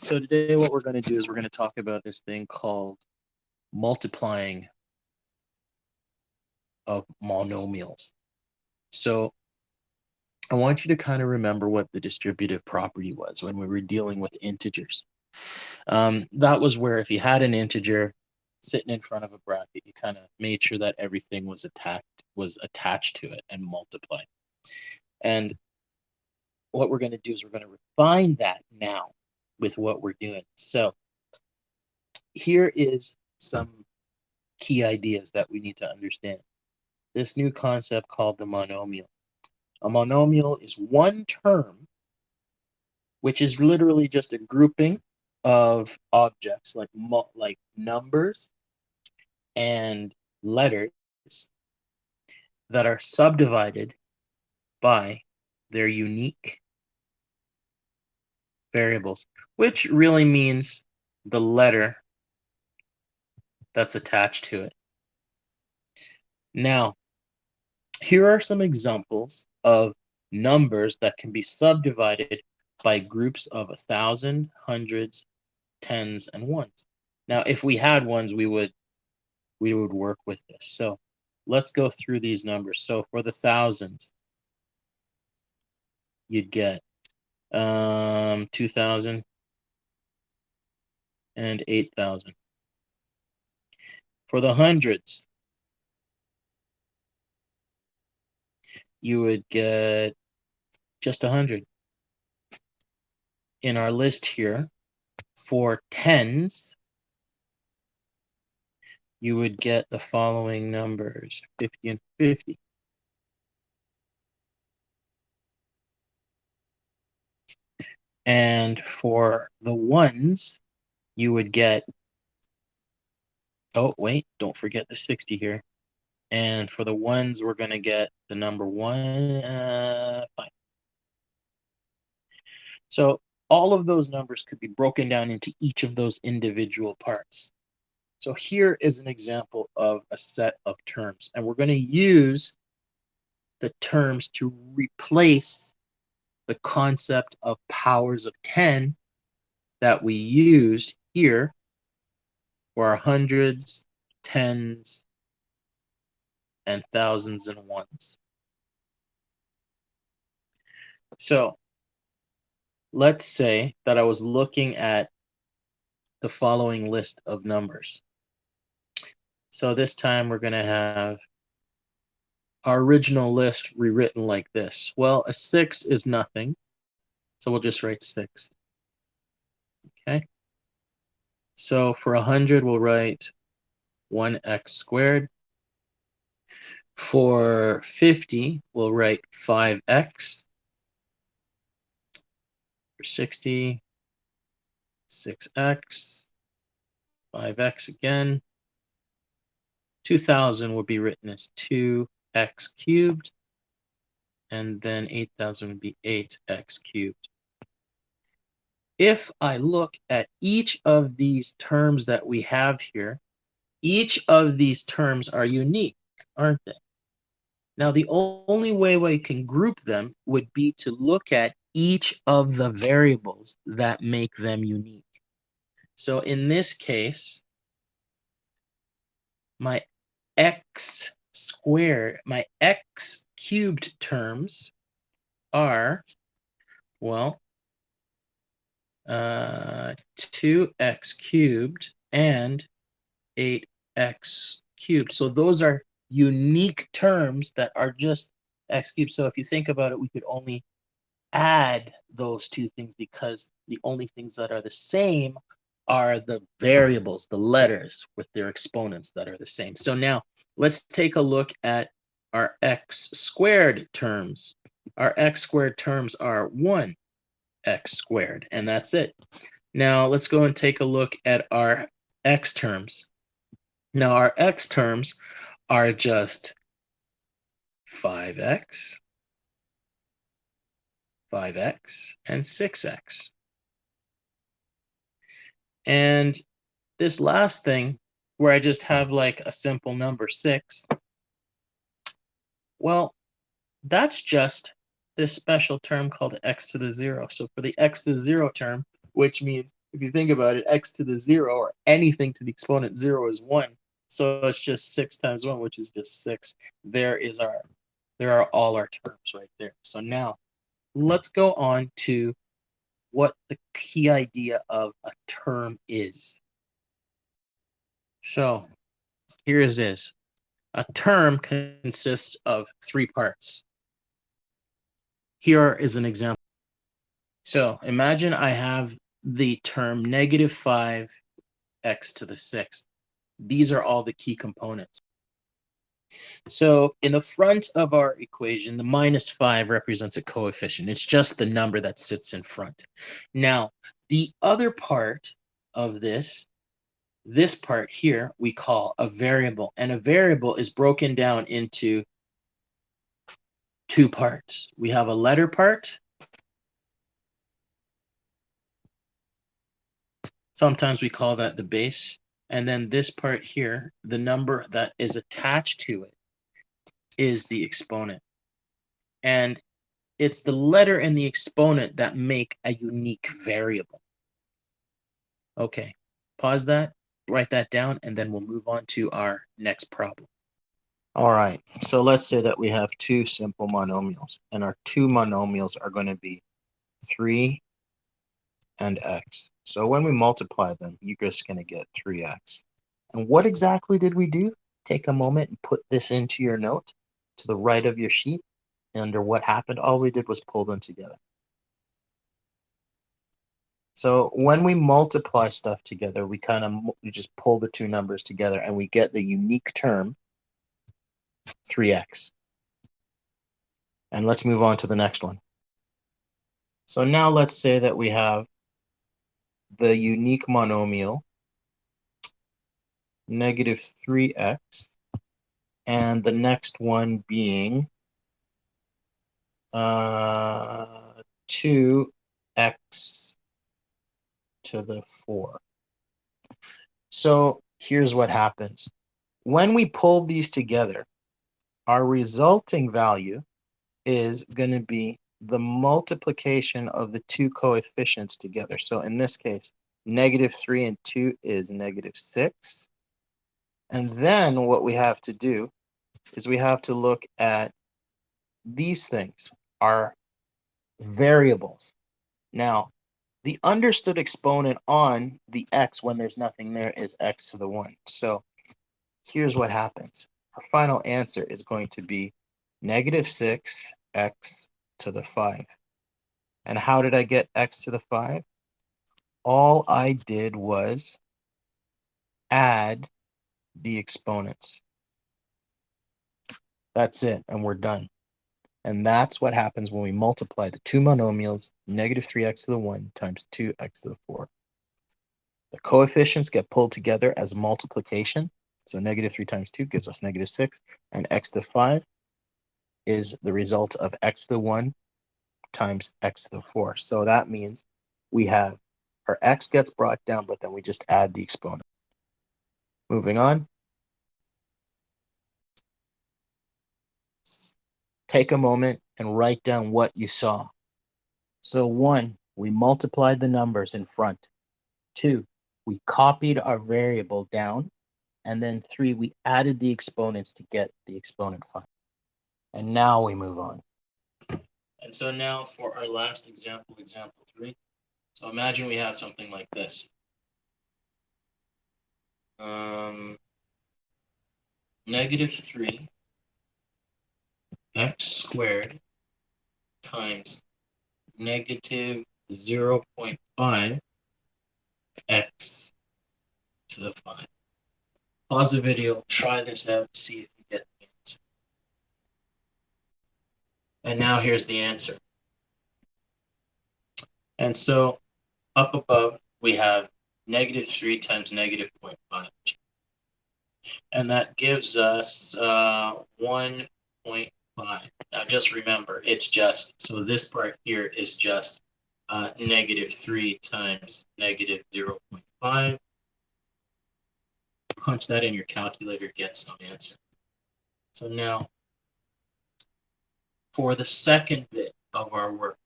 So today what we're going to do is we're going to talk about this thing called multiplying of monomials. So I want you to kind of remember what the distributive property was when we were dealing with integers. That was where if you had an integer sitting in front of a bracket, you kind of made sure that everything was attached to it and multiplied. And what we're going to do is we're going to refine that now with what we're doing. So here is some key ideas that we need to understand. This new concept called the monomial. A monomial is one term, which is literally just a grouping of objects like numbers and letters that are subdivided by their unique variables, which really means the letter that's attached to it. Now, here are some examples of numbers that can be subdivided by groups of 1,000, hundreds, tens, and ones. Now, if we had ones, we would work with this. So let's go through these numbers. So for the thousands, you'd get 2,000 and 8,000. For the hundreds, you would get just 100. In our list here, for tens, you would get the following numbers, 50 and 50. And for the ones, you would get, oh, wait, don't forget the 60 here. And for the ones, we're going to get the number 5. So all of those numbers could be broken down into each of those individual parts. So here is an example of a set of terms, and we're going to use the terms to replace the concept of powers of 10 that we used here for our hundreds, tens, and thousands and ones. So let's say that I was looking at the following list of numbers. So this time we're going to have our original list rewritten like this. Well, a 6 is nothing, so we'll just write 6. Okay. So for 100, we'll write 1x squared. For 50, we'll write 5x. For 60, 6x, 5x again. 2,000 will be written as 2x cubed, and then 8,000 would be 8x cubed. If I look at each of these terms that we have here, each of these terms are unique, aren't they? Now, the only way we can group them would be to look at each of the variables that make them unique. So in this case, my x squared, my x cubed terms are, well, 2x cubed and 8x cubed. So those are unique terms that are just x cubed. So if you think about it, we could only add those two things because the only things that are the same are the variables, the letters with their exponents that are the same. So now let's take a look at our x squared terms. Our x squared terms are 1x squared, and that's it. Now let's go and take a look at our x terms. Now our x terms are just 5x, 5x, and 6x. And this last thing, where I just have like a simple number 6, well, that's just this special term called x to the 0. So for the x to the 0 term, which means if you think about it, x to the 0 or anything to the exponent 0 is 1. So it's just 6 times 1, which is just 6. There are all our terms right there. So now let's go on to what the key idea of a term is. So here it is. A term consists of 3 parts. Here is an example. So imagine I have the term negative 5x to the 6th. These are all the key components. So in the front of our equation, the minus 5 represents a coefficient. It's just the number that sits in front. Now, the other part of this part here, we call a variable. And a variable is broken down into 2 parts. We have a letter part. Sometimes we call that the base. And then this part here, the number that is attached to it, is the exponent. And it's the letter and the exponent that make a unique variable. Okay, pause that, write that down, and then we'll move on to our next problem. All right, so let's say that we have 2 simple monomials, and our 2 monomials are going to be 3 and x. So when we multiply them, you're just going to get 3x. And what exactly did we do? Take a moment and put this into your note to the right of your sheet. Under what happened, all we did was pull them together. So when we multiply stuff together, we just pull the 2 numbers together and we get the unique term 3x. And let's move on to the next one. So now let's say that we have the unique monomial negative 3x, and the next one being 2x to the 4. So here's what happens. When we pull these together, our resulting value is going to be the multiplication of the 2 coefficients together. So in this case, negative 3 and 2 is negative 6. And then what we have to do is we have to look at these things, our variables. Now, the understood exponent on the x when there's nothing there is x to the 1. So here's what happens. Our final answer is going to be negative 6x to the 5. And how did I get x to the 5? All I did was add the exponents. That's it, and we're done. And that's what happens when we multiply the 2 monomials, negative 3x to the 1 times 2x to the 4. The coefficients get pulled together as multiplication. So negative 3 times 2 gives us negative 6, and x to the 5 is the result of x to the 1 times x to the 4. So that means we have our x gets brought down, but then we just add the exponent. Moving on. Take a moment and write down what you saw. So 1, we multiplied the numbers in front. 2, we copied our variable down. And then 3, we added the exponents to get the exponent function. And now we move on. And so now for our last example, example 3. So imagine we have something like this. Negative 3 x squared times negative 0.5 x to the 5. Pause the video, try this out, see if you get the answer. And now here's the answer. And so up above, we have negative 3 times negative 0.5. And that gives us 1.5. Now just remember, it's just, so this part here is just negative 3 times negative 0.5. Punch that in your calculator, get some answer. So now, for the second bit of our work,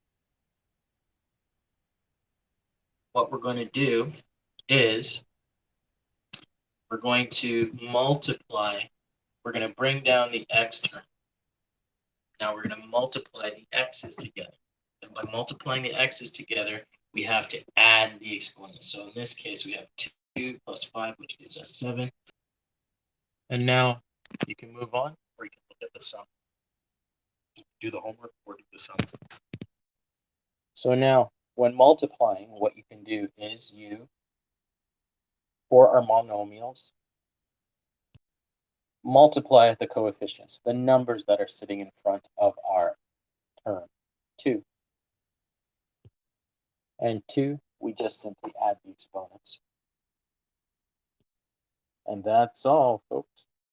what we're going to do is we're going to multiply. We're going to bring down the x term. Now we're going to multiply the x's together. And by multiplying the x's together, we have to add the exponents. So in this case, we have 2 plus 5, which gives us 7. And now you can move on, or you can look at the sum. Do the homework or do the sum. So now, when multiplying, what you can do is for our monomials, multiply the coefficients, the numbers that are sitting in front of our term, 2. And 2, we just simply add the exponents. And that's all, folks.